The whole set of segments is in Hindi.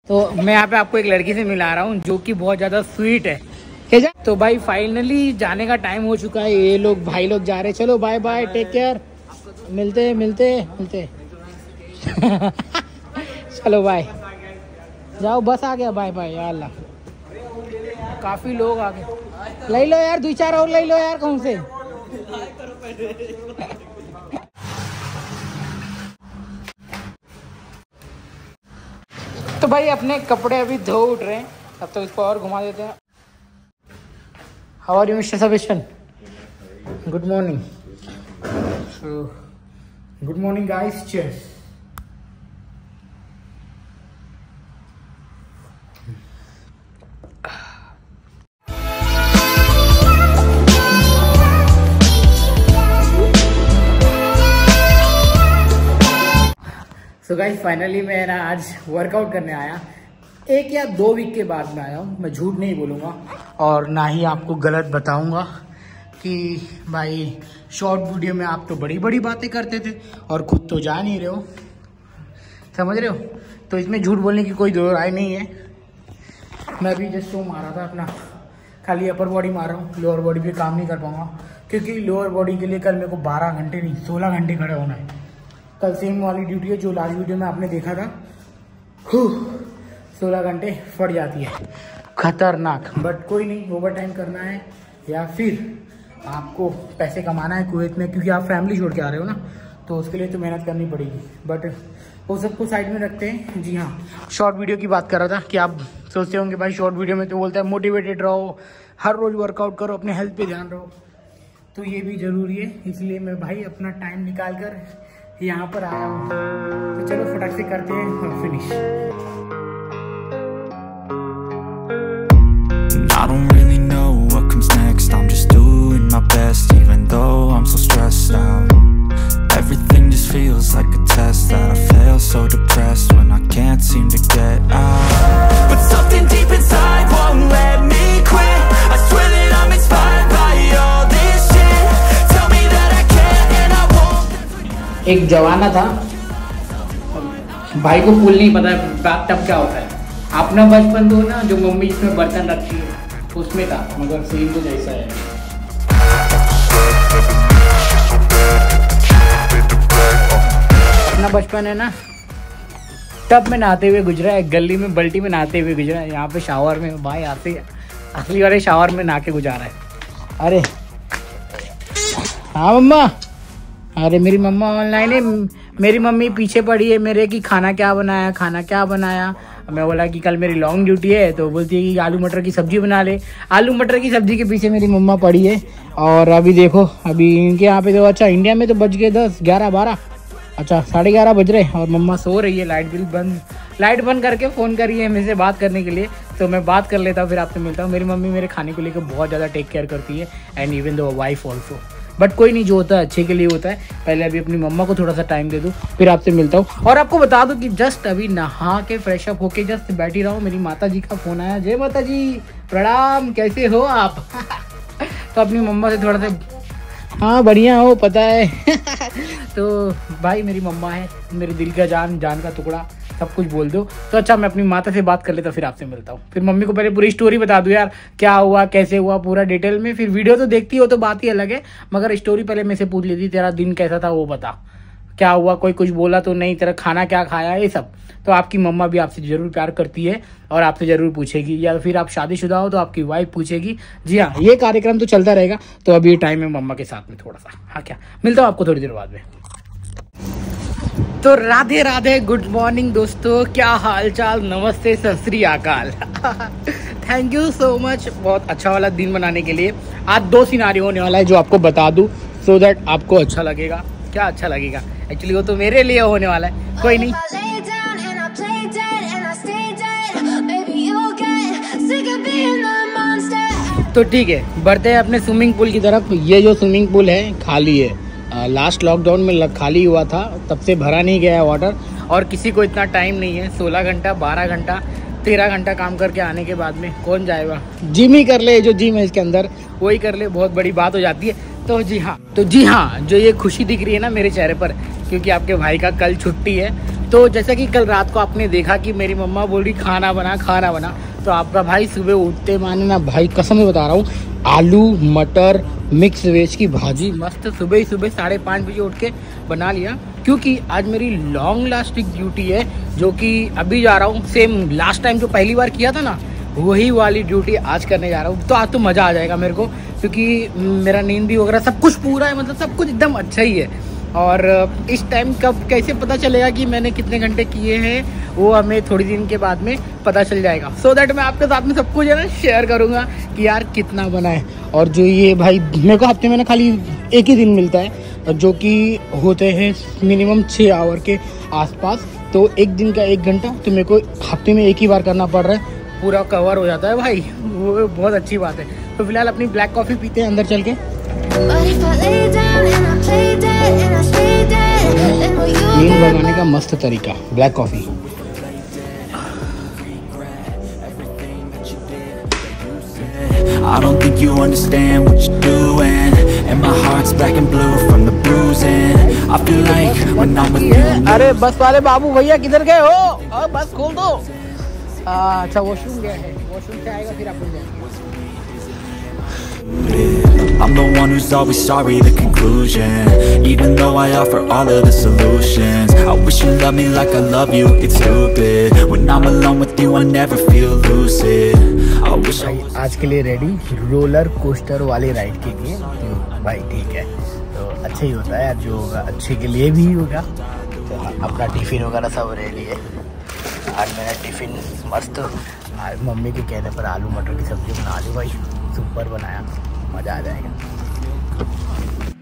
तो मैं यहाँ पे आपको एक लड़की से मिला रहा हूँ जो कि बहुत ज़्यादा स्वीट है। क्या तो भाई फाइनली जाने का टाइम हो चुका है। ये लोग भाई लोग जा रहे हैं। चलो बाय बाय, टेक केयर, मिलते चलो बाय, जाओ बस आ गया, बाय बाय। यार अल्लाह, काफ़ी लोग आ गए। ले लो यार 2-4 और ले लो यार, कौन से। तो भाई अपने कपड़े अभी धो उठ रहे हैं, अब तो इसको और घुमा देते हैं। How are you mister सबेशन? Good morning. Good morning guys, cheers. तो गाइस फाइनली मैं ना आज वर्कआउट करने आया। 1 या 2 वीक के बाद में आया हूँ। मैं झूठ नहीं बोलूँगा और ना ही आपको गलत बताऊँगा कि भाई शॉर्ट वीडियो में आप तो बड़ी बड़ी बातें करते थे और खुद तो जा नहीं रहे हो, समझ रहे हो। तो इसमें झूठ बोलने की कोई दो राय नहीं है। मैं भी जस्ट वो मारा था अपना, खाली अपर बॉडी मार रहा हूँ, लोअर बॉडी पे काम नहीं कर पाऊँगा क्योंकि लोअर बॉडी के लिए कल मेरे को 12 घंटे नहीं 16 घंटे खड़े होना है। कल सेम वाली ड्यूटी है जो लास्ट वीडियो में आपने देखा था। 16 घंटे फट जाती है, खतरनाक। बट कोई नहीं, ओवर टाइम करना है या फिर आपको पैसे कमाना है कुवैत में, क्योंकि आप फैमिली छोड़ के आ रहे हो ना, तो उसके लिए तो मेहनत करनी पड़ेगी। बट वो सबको साइड में रखते हैं। जी हाँ, शॉर्ट वीडियो की बात कर रहा था कि आप सोचते होंगे भाई शॉर्ट वीडियो में तो बोलता है मोटिवेटेड रहो, हर रोज़ वर्कआउट करो, अपने हेल्थ पे ध्यान रहो, तो ये भी ज़रूरी है। इसलिए मैं भाई अपना टाइम निकाल कर यहाँ पर आया हूँ। तो चलो फटाक से करते हैं finish. I don't really know what comes next. I'm just doing my best, even though I'm so stressed out. Everything just feels like a test that I fail, so depressed when I can't seem to get out. But something deep inside won't let me quit. I swear that I'm inspired by all this shit. Tell me that I can't and I won't. एक जवाना था, भाई को पुल नहीं पता बाथटब क्या होता है। अपना बचपन तो ना जो मम्मी इसमें बर्तन रखती है उसमें था, मगर सेम तो जैसा है। अपना बचपन है ना, टब में नहाते हुए गुजरा है, गली में बल्टी में नहाते हुए गुजरा है, यहाँ पे शावर में भाई आते असली वाले शावर में नहा के गुजारा है। अरे हाँ मम्मा, अरे मेरी मम्मा ऑनलाइन है, मेरी मम्मी पीछे पड़ी है मेरे कि खाना क्या बनाया। मैं बोला कि कल मेरी लॉन्ग ड्यूटी है, तो बोलती है कि आलू मटर की सब्जी बना ले। आलू मटर की सब्जी के पीछे मेरी मम्मा पड़ी है। और अभी देखो, अभी इनके यहाँ पे तो अच्छा इंडिया में तो बज गए 10, 11, 12, अच्छा 11:30 बज रहे और मम्मा सो रही है। लाइट बंद करके फ़ोन करी है मेरे से बात करने के लिए, तो मैं बात कर लेता हूँ, फिर आपसे मिलता हूँ। मेरी मम्मी मेरे खाने को लेकर बहुत ज़्यादा टेक केयर करती है, and even though wife also. But कोई नहीं, जो होता है अच्छे के लिए होता है। पहले अभी अपनी मम्मा को थोड़ा सा टाइम दे दूँ, फिर आपसे मिलता हूँ। और आपको बता दूँ कि जस्ट अभी नहा के फ्रेश अप होके जस्ट बैठी रहा हूँ, मेरी माता जी का फ़ोन आया। जय माता जी, प्रणाम, कैसे हो आप? तो अपनी मम्मा से थोड़ा सा, हाँ बढ़िया हो, पता है। तो भाई मेरी मम्मा है, मेरे दिल का जान का टुकड़ा, सब कुछ बोल दो। तो अच्छा, मैं अपनी माता से बात कर लेता, फिर आपसे मिलता हूँ। फिर मम्मी को पहले पूरी स्टोरी बता दूँ यार, क्या हुआ, कैसे हुआ, पूरा डिटेल में। फिर वीडियो तो देखती हो तो बात ही अलग है, मगर स्टोरी पहले मैं से पूछ लेती, तेरा दिन कैसा था वो बता, क्या हुआ, कोई कुछ बोला तो नहीं, तेरा खाना क्या खाया, ये सब। तो आपकी मम्मा भी आपसे ज़रूर प्यार करती है और आपसे ज़रूर पूछेगी, या फिर आप शादीशुदा हो तो आपकी वाइफ पूछेगी। जी हाँ, ये कार्यक्रम तो चलता रहेगा। तो अभी ये टाइम है मम्मा के साथ में थोड़ा सा, हाँ क्या, मिलता हूँ आपको थोड़ी देर बाद में। तो राधे राधे, गुड मॉर्निंग दोस्तों, क्या हाल चाल, नमस्ते, सत श्री अकाल। थैंक यू सो मच बहुत अच्छा वाला दिन बनाने के लिए। आज 2 सिनारियो होने वाला है जो आपको बता दूँ, सो दैट आपको अच्छा लगेगा। क्या अच्छा लगेगा, एक्चुअली वो तो मेरे लिए होने वाला है, कोई नहीं। तो ठीक है, बढ़ते हैं अपने स्विमिंग पूल की तरफ। ये जो स्विमिंग पूल है खाली है, लास्ट लॉकडाउन में खाली हुआ था, तब से भरा नहीं गया है वाटर। और किसी को इतना टाइम नहीं है, 16 घंटा 12 घंटा 13 घंटा काम करके आने के बाद में कौन जाएगा। जिम ही कर ले, जो जिम है इसके अंदर वही कर ले, बहुत बड़ी बात हो जाती है। तो जी हाँ, जो ये खुशी दिख रही है ना मेरे चेहरे पर, क्योंकि आपके भाई का कल छुट्टी है, तो जैसा कि कल रात को आपने देखा कि मेरी मम्मा बोल रही खाना बना, तो आपका भाई सुबह उठते माने ना भाई, कसम से बता रहा हूँ, आलू मटर मिक्स वेज की भाजी मस्त सुबह ही 5:30 बजे उठ के बना लिया। क्योंकि आज मेरी लॉन्ग लास्टिंग ड्यूटी है, जो कि अभी जा रहा हूँ सेम लास्ट टाइम जो पहली बार किया था ना, वही वाली ड्यूटी आज करने जा रहा हूँ। तो आज तो मज़ा आ जाएगा मेरे को, क्योंकि मेरा नींद भी वगैरह सब कुछ पूरा है, मतलब सब कुछ एकदम अच्छा ही है। और इस टाइम कब कैसे पता चलेगा कि मैंने कितने घंटे किए हैं, वो हमें थोड़ी दिन के बाद में पता चल जाएगा। सो दैट मैं आपके साथ में सब कुछ है ना शेयर करूँगा कि यार कितना बना है। और जो ये भाई मेरे को हफ्ते में ना खाली एक ही दिन मिलता है, जो कि होते हैं मिनिमम 6 आवर के आसपास। तो एक दिन का 1 घंटा तो मेरे को हफ्ते में एक ही बार करना पड़ रहा है, पूरा कवर हो जाता है भाई, वो बहुत अच्छी बात है। तो फिलहाल अपनी ब्लैक कॉफ़ी पीते हैं अंदर चल के। नींद भगाने का मस्त तरीका black coffee. I don't think you understand what you're doing, and my heart's black and blue from the bruising. I feel like when I'm with you. अरे बस वाले बाबू भैया किधर गए हो? बस खोल दो। अच्छा वॉशरूम गया है, वॉशरूम से आएगा फिर आप मिल जाएंगे। I'm the one who's always sorry, the conclusion. Even though I offer all of the solutions, I wish you loved me like I love you, it's stupid. When I'm alone with you, I never feel lucid. I wish I was... आज के लिए रेडी रोलर कोस्टर वाले राइड के लिए। तो भाई ठीक है, तो अच्छा ही होता है यार, जो होगा अच्छे के लिए भी होगा। तो अपना टिफ़िन वगैरह सब रेडी है। आज मेरा टिफ़िन मस्त, आज मम्मी के कहने पर आलू मटर की सब्ज़ी बना ली भाई, सुपर बनाया, मज़ा आ जाएगा।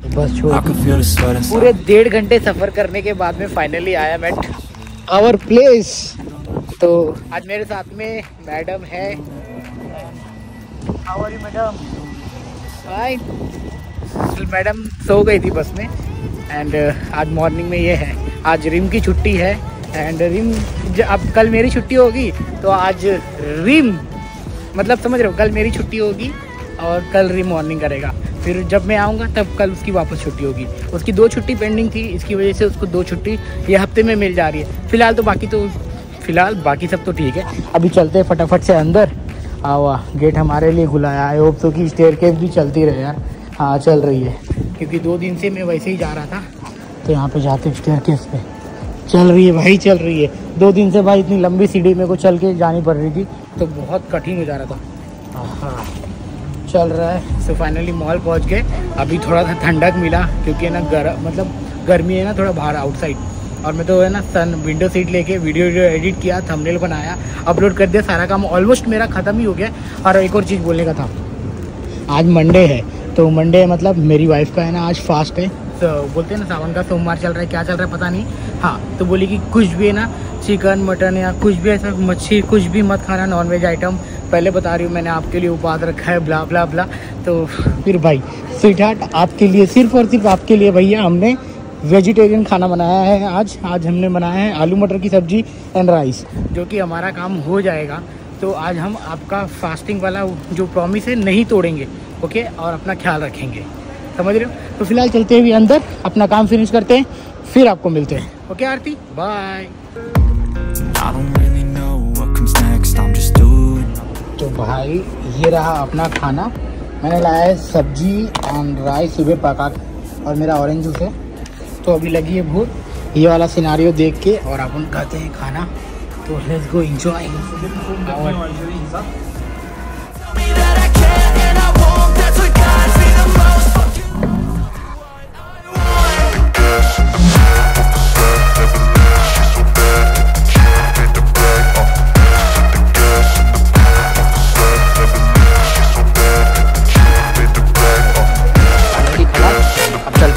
तो बस छोड़, पूरे 1.5 घंटे सफ़र करने के बाद में फाइनली आया मैं आवर प्लेस। तो आज मेरे साथ में मैडम है। How are you madam? Fine. Madam सो गई थी बस में, एंड आज मॉर्निंग में ये है, आज रिम की छुट्टी है। एंड रिम अब कल मेरी छुट्टी होगी, तो आज रिम मतलब समझ रहे हो, कल मेरी छुट्टी होगी और कल रिम मॉर्निंग करेगा। फिर जब मैं आऊँगा तब कल उसकी वापस छुट्टी होगी। उसकी 2 छुट्टी पेंडिंग थी, इसकी वजह से उसको 2 छुट्टी ये हफ्ते में मिल जा रही है। फ़िलहाल बाकी सब तो ठीक है। अभी चलते हैं फटाफट से अंदर। आवा गेट हमारे लिए खुलाया है। होप तो कि स्टेयरकेस भी चलती रहे यार। हाँ चल रही है, क्योंकि 2 दिन से मैं वैसे ही जा रहा था, तो यहाँ पे जाते स्टेयरकेस पे चल रही है भाई, चल रही है। 2 दिन से भाई इतनी लंबी सीढ़ी मेरे को चल के जानी पड़ रही थी, तो बहुत कठिन हो जा रहा था। हाँ चल रहा है। सो फाइनली मॉल पहुँच गए। अभी थोड़ा सा ठंडक मिला, क्योंकि ना मतलब गर्मी है ना थोड़ा बाहर आउटसाइड। और मैं तो है ना विंडो सीट लेके वीडियो एडिट किया, थंबनेल बनाया, अपलोड कर दिया, सारा काम ऑलमोस्ट मेरा ख़त्म ही हो गया। और एक और चीज़ बोलने का था, आज मंडे है, तो मंडे मतलब मेरी वाइफ का है ना आज फास्ट है। तो बोलते हैं ना सावन का सोमवार चल रहा है, क्या चल रहा है पता नहीं। हाँ तो बोली कि कुछ भी है ना चिकन मटन या कुछ भी ऐसा मच्छी कुछ भी मत खाना, नॉनवेज आइटम। पहले बता रही हूँ मैंने आपके लिए उपवास रखा है, ब्ला ब्ला ब्ला। तो फिर भाई स्वीट हार्ट आपके लिए, सिर्फ और सिर्फ आपके लिए भैया हमने वेजिटेरियन खाना बनाया है। आज हमने बनाया है आलू मटर की सब्ज़ी एंड राइस, जो कि हमारा काम हो जाएगा। तो आज हम आपका फास्टिंग वाला जो प्रॉमिस है नहीं तोड़ेंगे, ओके, और अपना ख्याल रखेंगे, समझ रहे हो। तो फिलहाल चलते हुए अंदर अपना काम फिनिश करते हैं, फिर आपको मिलते हैं। ओके आरती, बाय। तो भाई ये रहा अपना खाना। मैंने लाया है सब्जी एंड राइस सुबह पका, और मेरा ऑरेंज जूस है। तो अभी लगी है भूख ये वाला सिनारियो देख के, और अपन खाते हैं खाना। तो लेट्स गो एंजॉय।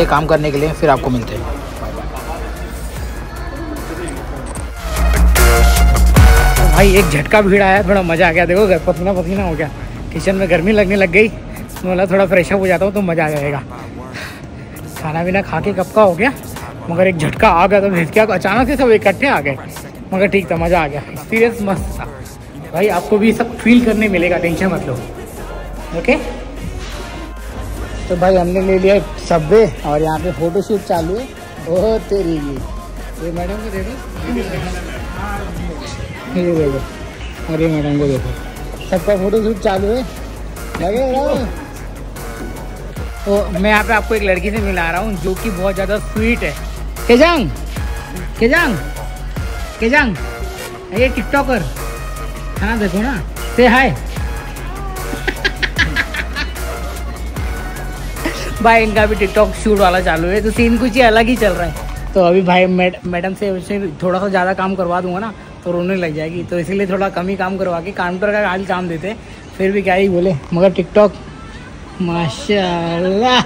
काम करने के लिए, फिर आपको मिलते हैं। तो भाई एक झटका भीड़ आया, थोड़ा मज़ा आ गया। देखो घर पसीना पसीना हो गया, किचन में गर्मी लगने लग गई, मतलब थोड़ा फ्रेश अप हो जाता हूँ तो मज़ा आ जाएगा। खाना पीना खा के कब का हो गया, मगर एक झटका आ गया, तो भेज क्या अचानक से सब इकट्ठे आ गए, मगर ठीक था, मज़ा आ गया। एक्सपीरियंस मस्त था भाई, आपको भी सब फील करने मिलेगा, टेंशन मत लो, ओके। तो भाई हमने ले लिया सबवे, और यहाँ पे फोटोशूट चालू है। ओह तेरी ये मैडम को देखो, ये देखो, अरे मैडम को देखो, सबका फोटो शूट चालू है। लगे तो मैं यहाँ पे आपको एक लड़की से मिला रहा हूँ जो कि बहुत ज़्यादा स्वीट है। केजांग केजांग केजांग, ये टिकटॉकर है ना, देखो ना, से हाय। भाई इनका भी टिकटॉक शूट वाला चालू है, तो सीन कुछ ही अलग ही चल रहा है। तो अभी भाई मैडम से थोड़ा सा ज़्यादा काम करवा दूंगा ना तो रोने लग जाएगी, तो इसीलिए थोड़ा कम ही काम करवा के काउंटर का खाली काम देते, फिर भी क्या ही बोले, मगर टिकटॉक माशाल्लाह।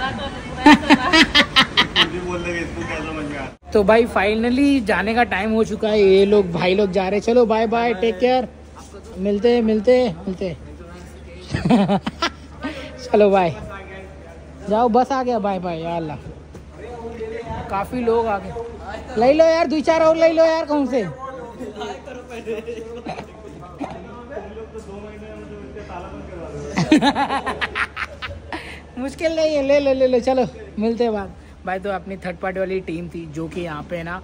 तो भाई फाइनली जाने का टाइम हो चुका है, ये लोग भाई लोग जा रहे, चलो बाय बाय, टेक केयर, मिलते चलो बाय, जाओ बस आ गया, बाय बाय। या अल्लाह, काफी लोग आ गए, ले लो यार 2-4 और ले लो यार, कौन से मुश्किल नहीं है, ले लो चलो, मिलते हैं बाद। भाई तो अपनी थर्ड पार्टी वाली टीम थी जो कि यहाँ पे ना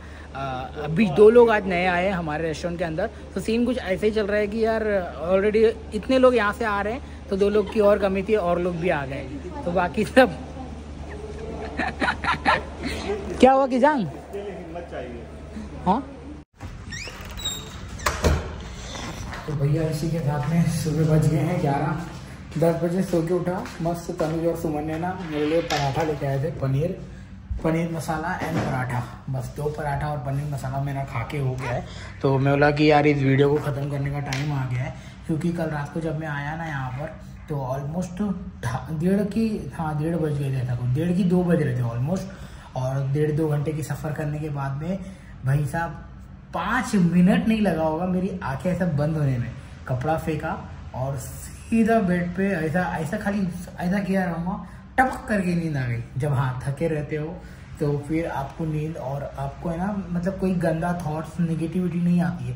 अभी 2 लोग आज नए आए हैं हमारे रेस्टोरेंट के अंदर। तो सीन कुछ ऐसे ही चल रहा है कि यार ऑलरेडी इतने लोग यहाँ से आ रहे हैं, तो 2 लोग की और कमी थी, और लोग भी आ गए, तो बाकी सब क्या हुआ कि जान हाँ। तो भैया इसी के साथ में सुबह बज गए हैं 11-10 बजे, सो के उठा मस्त। तनुज और सुमन ने ना मेरे लिए पराठा लेके आए थे, पनीर मसाला एंड पराठा, बस 2 पराठा और पनीर मसाला मेरा खा के हो गया है। तो मैं बोला कि यार इस वीडियो को ख़त्म करने का टाइम आ गया है, क्योंकि कल रात को जब मैं आया ना यहाँ पर तो ऑलमोस्ट 1:30 बज गए थे, 1:30 की 2 बज रहे थे ऑलमोस्ट। और 1.5-2 घंटे की सफ़र करने के बाद में भाई साहब 5 मिनट नहीं लगा होगा मेरी आंखें ऐसा बंद होने में, कपड़ा फेंका और सीधा बेड पे ऐसा खाली ऐसा किया रहूँगा, टपक करके नींद आ गई। जब हाँ थके रहते हो तो फिर आपको नींद, और आपको है ना मतलब कोई गंदा थॉट्स नेगेटिविटी नहीं आती है,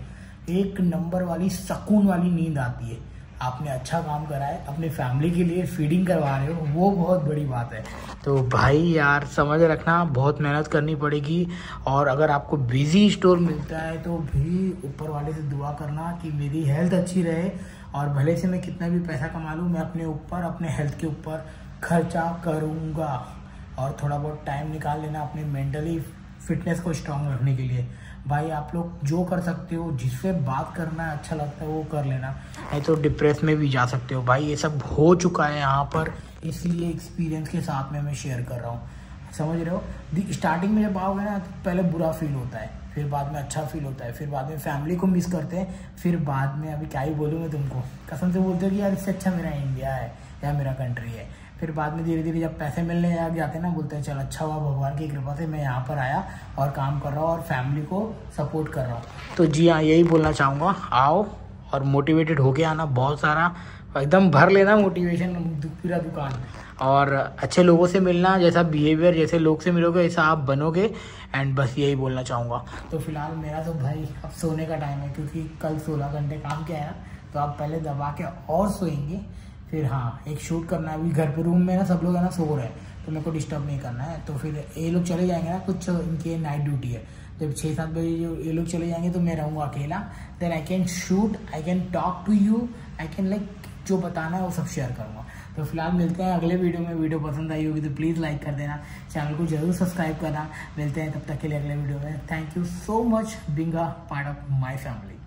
1 नंबर वाली सुकून वाली नींद आती है। आपने अच्छा काम करा है, अपनी फैमिली के लिए फीडिंग करवा रहे हो, वो बहुत बड़ी बात है। तो भाई यार समझ रखना, बहुत मेहनत करनी पड़ेगी, और अगर आपको बिजी स्टोर मिलता है तो भी ऊपर वाले से दुआ करना कि मेरी हेल्थ अच्छी रहे, और भले से मैं कितना भी पैसा कमा लूँ, मैं अपने ऊपर, अपने हेल्थ के ऊपर खर्चा करूँगा। और थोड़ा बहुत टाइम निकाल लेना अपने मेंटली फिटनेस को स्ट्रांग रखने के लिए। भाई आप लोग जो कर सकते हो, जिससे बात करना है अच्छा लगता है वो कर लेना, नहीं तो डिप्रेस में भी जा सकते हो। भाई ये सब हो चुका है यहाँ पर, इसलिए एक्सपीरियंस के साथ में मैं शेयर कर रहा हूँ, समझ रहे हो। स्टार्टिंग में जब आओगे ना तो पहले बुरा फील होता है, फिर बाद में अच्छा फील होता है, फिर बाद में फैमिली को मिस करते हैं, फिर बाद में अभी क्या ही बोलूँ मैं तुमको, कसम से बोलते हो कि यार इससे अच्छा मेरा इंडिया है या मेरा कंट्री है। फिर बाद में धीरे धीरे जब पैसे मिलने लग जाते हैं ना, बोलते हैं चल अच्छा हुआ भगवान की कृपा से मैं यहाँ पर आया और काम कर रहा हूँ और फैमिली को सपोर्ट कर रहा हूँ। तो जी हाँ, यही बोलना चाहूँगा, आओ और मोटिवेटेड होके आना, बहुत सारा एकदम भर लेना मोटिवेशन पूरा दुकान, और अच्छे लोगों से मिलना, जैसा बिहेवियर जैसे लोग से मिलोगे ऐसा आप बनोगे। एंड बस यही बोलना चाहूँगा। तो फिलहाल मेरा तो भाई अब सोने का टाइम है, क्योंकि कल 16 घंटे काम किया है ना, तो आप पहले दबा के और सोएंगे। फिर हाँ एक शूट करना है, अभी घर पे रूम में ना सब लोग है ना सो रहे हैं, तो मेरे को डिस्टर्ब नहीं करना है। तो फिर ये लोग चले जाएंगे ना, कुछ इनकी नाइट ड्यूटी है, जब 6-7 बजे जो ये लोग चले जाएंगे तो मैं रहूँगा अकेला। Then I can shoot, I can talk to you, I can like जो बताना है वो सब शेयर करूँगा। तो फिलहाल मिलते हैं अगले वीडियो में। वीडियो पसंद आई होगी तो प्लीज़ लाइक कर देना, चैनल को जरूर सब्सक्राइब करना। मिलते हैं तब तक के लिए अगले वीडियो में। Thank you so much being a part of my family.